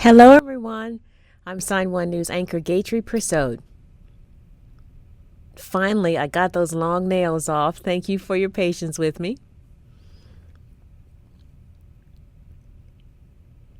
Hello, everyone. I'm Sign1News anchor Gatry Persaud. Finally, I got those long nails off. Thank you for your patience with me.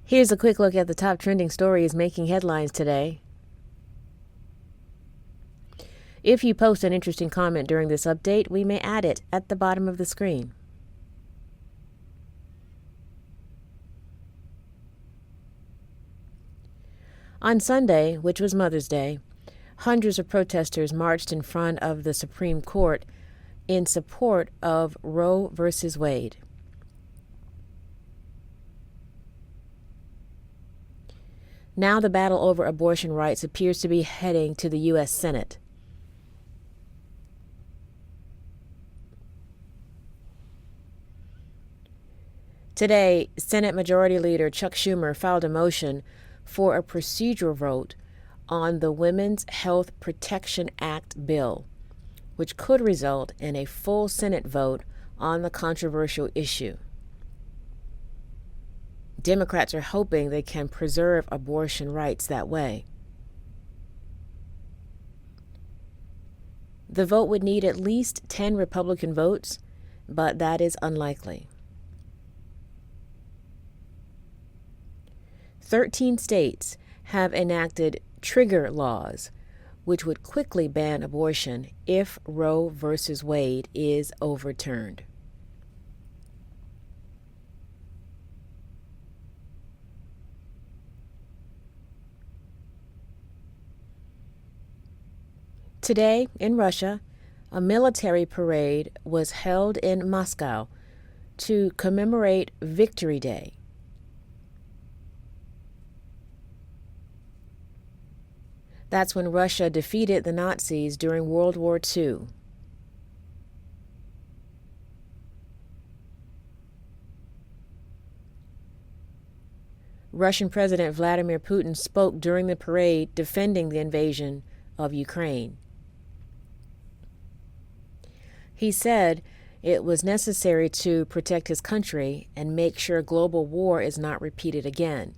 Here's a quick look at the top trending stories making headlines today. If you post an interesting comment during this update, we may add it at the bottom of the screen. On Sunday, which was Mother's Day, hundreds of protesters marched in front of the Supreme Court in support of Roe v. Wade. Now the battle over abortion rights appears to be heading to the U.S. Senate. Today, Senate Majority Leader Chuck Schumer filed a motion for a procedural vote on the Women's Health Protection Act bill, which could result in a full Senate vote on the controversial issue. Democrats are hoping they can preserve abortion rights that way. The vote would need at least 10 Republican votes, but that is unlikely. 13 states have enacted trigger laws, which would quickly ban abortion if Roe v. Wade is overturned. Today, in Russia, a military parade was held in Moscow to commemorate Victory Day. That's when Russia defeated the Nazis during World War II. Russian President Vladimir Putin spoke during the parade defending the invasion of Ukraine. He said it was necessary to protect his country and make sure global war is not repeated again.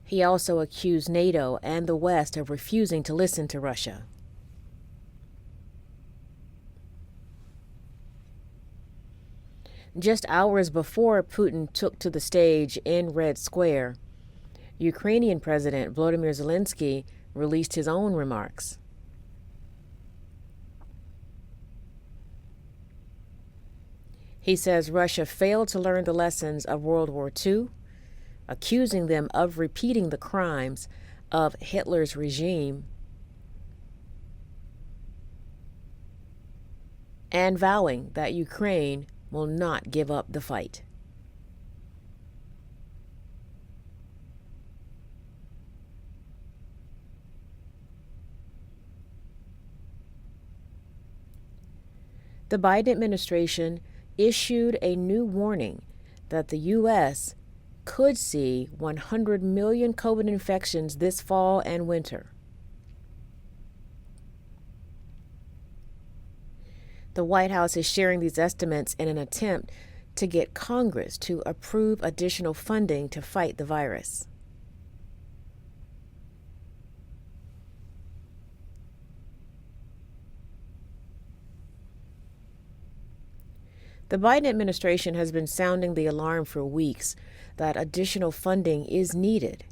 He also accused NATO and the West of refusing to listen to Russia. Just hours before Putin took to the stage in Red Square, Ukrainian President Volodymyr Zelensky released his own remarks. He says Russia failed to learn the lessons of World War II, accusing them of repeating the crimes of Hitler's regime, and vowing that Ukraine will not give up the fight. The Biden administration issued a new warning that the U.S. could see 100 million COVID infections this fall and winter. The White House is sharing these estimates in an attempt to get Congress to approve additional funding to fight the virus. The Biden administration has been sounding the alarm for weeks that additional funding is needed,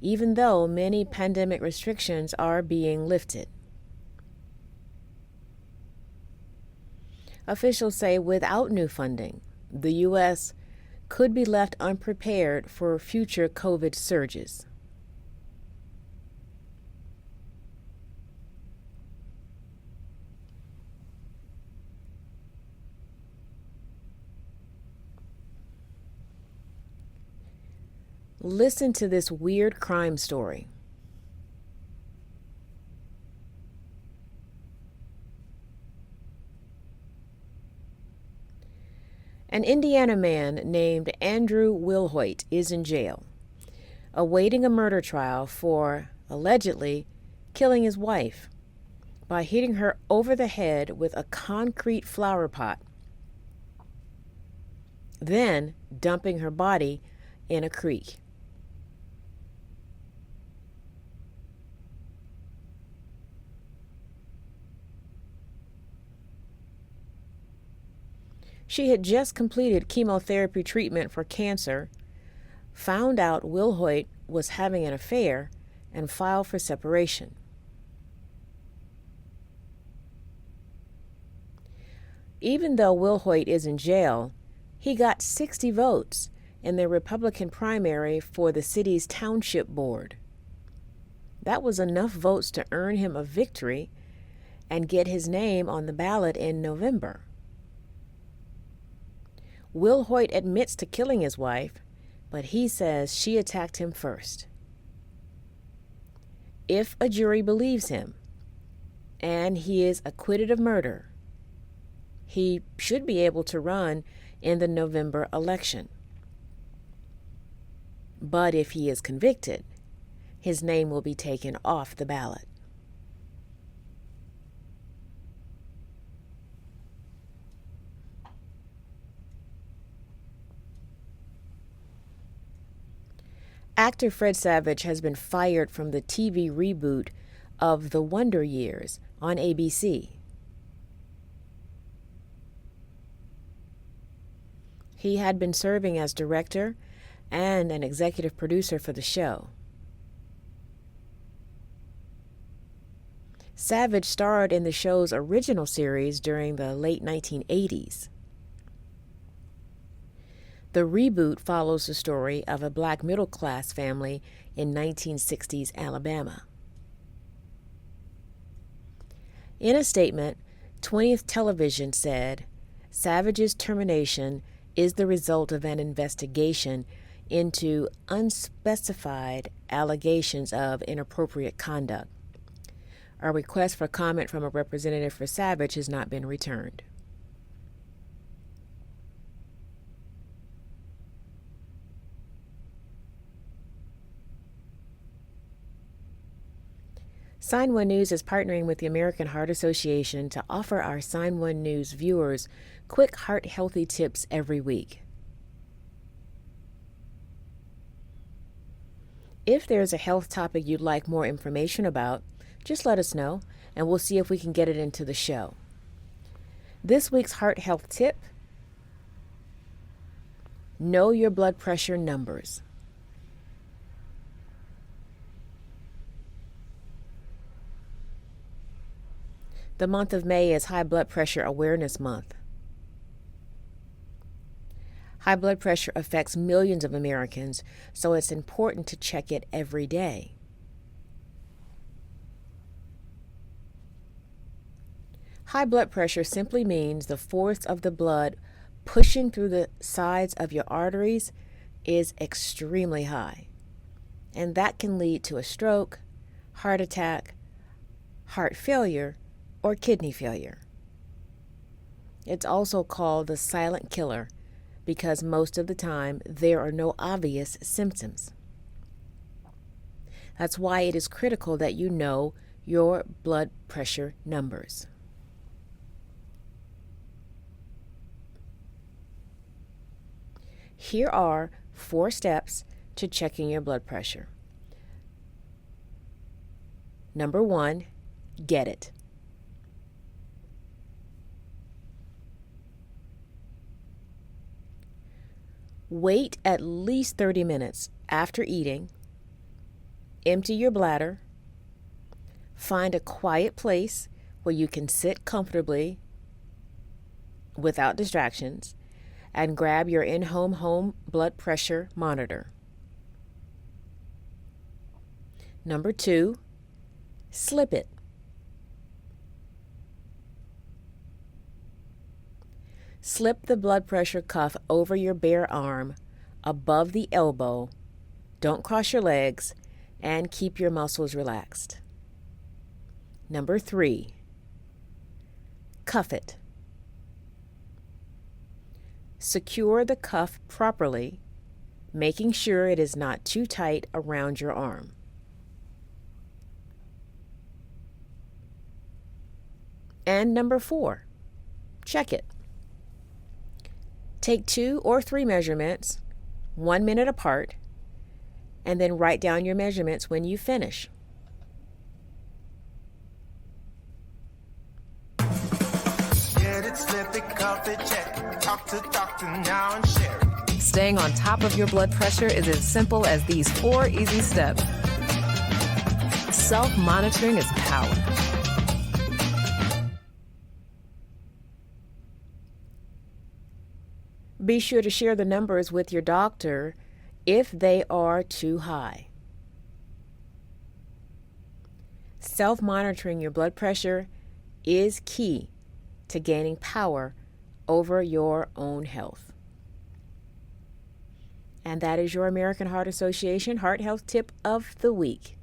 even though many pandemic restrictions are being lifted. Officials say without new funding, the U.S. could be left unprepared for future COVID surges. Listen to this weird crime story. An Indiana man named Andrew Wilhoit is in jail, awaiting a murder trial for allegedly killing his wife by hitting her over the head with a concrete flower pot, then dumping her body in a creek. She had just completed chemotherapy treatment for cancer, found out Wilhoit was having an affair, and filed for separation. Even though Wilhoit is in jail, he got 60 votes in the Republican primary for the city's township board. That was enough votes to earn him a victory and get his name on the ballot in November. Wilhoit admits to killing his wife, but he says she attacked him first. If a jury believes him, and he is acquitted of murder, he should be able to run in the November election. But if he is convicted, his name will be taken off the ballot. Actor Fred Savage has been fired from the TV reboot of The Wonder Years on ABC. He had been serving as director and an executive producer for the show. Savage starred in the show's original series during the late 1980s. The reboot follows the story of a black middle-class family in 1960s Alabama. In a statement, 20th Television said, Savage's termination is the result of an investigation into unspecified allegations of inappropriate conduct. A request for comment from a representative for Savage has not been returned. Sign1News is partnering with the American Heart Association to offer our Sign1News viewers quick heart-healthy tips every week. If there's a health topic you'd like more information about, just let us know, and we'll see if we can get it into the show. This week's heart health tip: know your blood pressure numbers. The month of May is High Blood Pressure Awareness Month. High blood pressure affects millions of Americans, so it's important to check it every day. High blood pressure simply means the force of the blood pushing through the sides of your arteries is extremely high, and that can lead to a stroke, heart attack, heart failure, or kidney failure. It's also called the silent killer because most of the time there are no obvious symptoms. That's why it is critical that you know your blood pressure numbers. Here are 4 steps to checking your blood pressure. Number 1, get it. Wait at least 30 minutes after eating. Empty your bladder. Find a quiet place where you can sit comfortably without distractions, and grab your in-home blood pressure monitor. Number 2, slip it. Slip the blood pressure cuff over your bare arm, above the elbow. Don't cross your legs, and keep your muscles relaxed. Number 3, cuff it. Secure the cuff properly, making sure it is not too tight around your arm. And number 4, check it. Take 2 or 3 measurements, 1 minute apart, and then write down your measurements when you finish. Get it slip it, cuff it, check it. Talk to doctor now and share it. Staying on top of your blood pressure is as simple as these 4 easy steps. Self-monitoring is power. Be sure to share the numbers with your doctor if they are too high. Self-monitoring your blood pressure is key to gaining power over your own health. And that is your American Heart Association Heart Health Tip of the Week.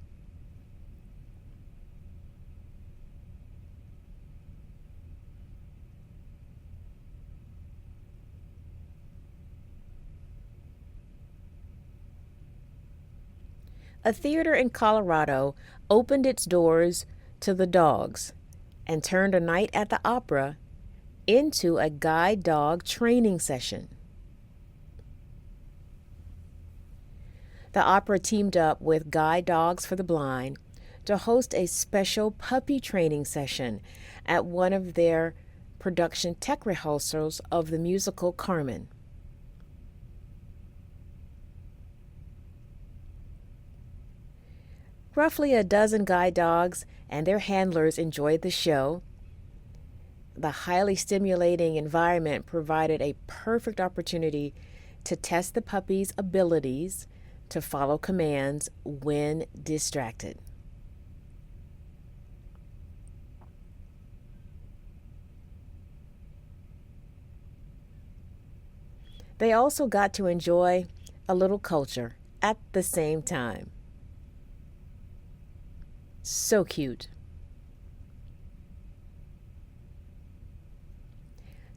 A theater in Colorado opened its doors to the dogs and turned a night at the opera into a guide dog training session. The opera teamed up with Guide Dogs for the Blind to host a special puppy training session at one of their production tech rehearsals of the musical Carmen. Roughly a dozen guide dogs and their handlers enjoyed the show. The highly stimulating environment provided a perfect opportunity to test the puppy's abilities to follow commands when distracted. They also got to enjoy a little culture at the same time. So cute.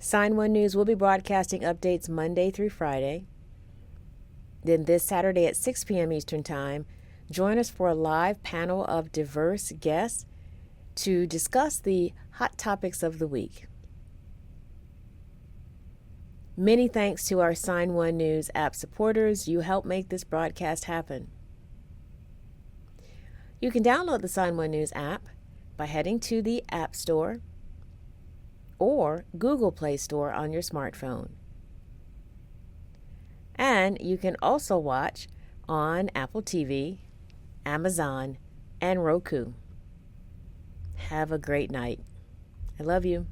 Sign1News will be broadcasting updates Monday through Friday. Then this Saturday at 6 p.m. Eastern Time, join us for a live panel of diverse guests to discuss the hot topics of the week. Many thanks to our Sign1News app supporters. You help make this broadcast happen. You can download the Sign1News app by heading to the App Store or Google Play Store on your smartphone. And you can also watch on Apple TV, Amazon, and Roku. Have a great night. I love you.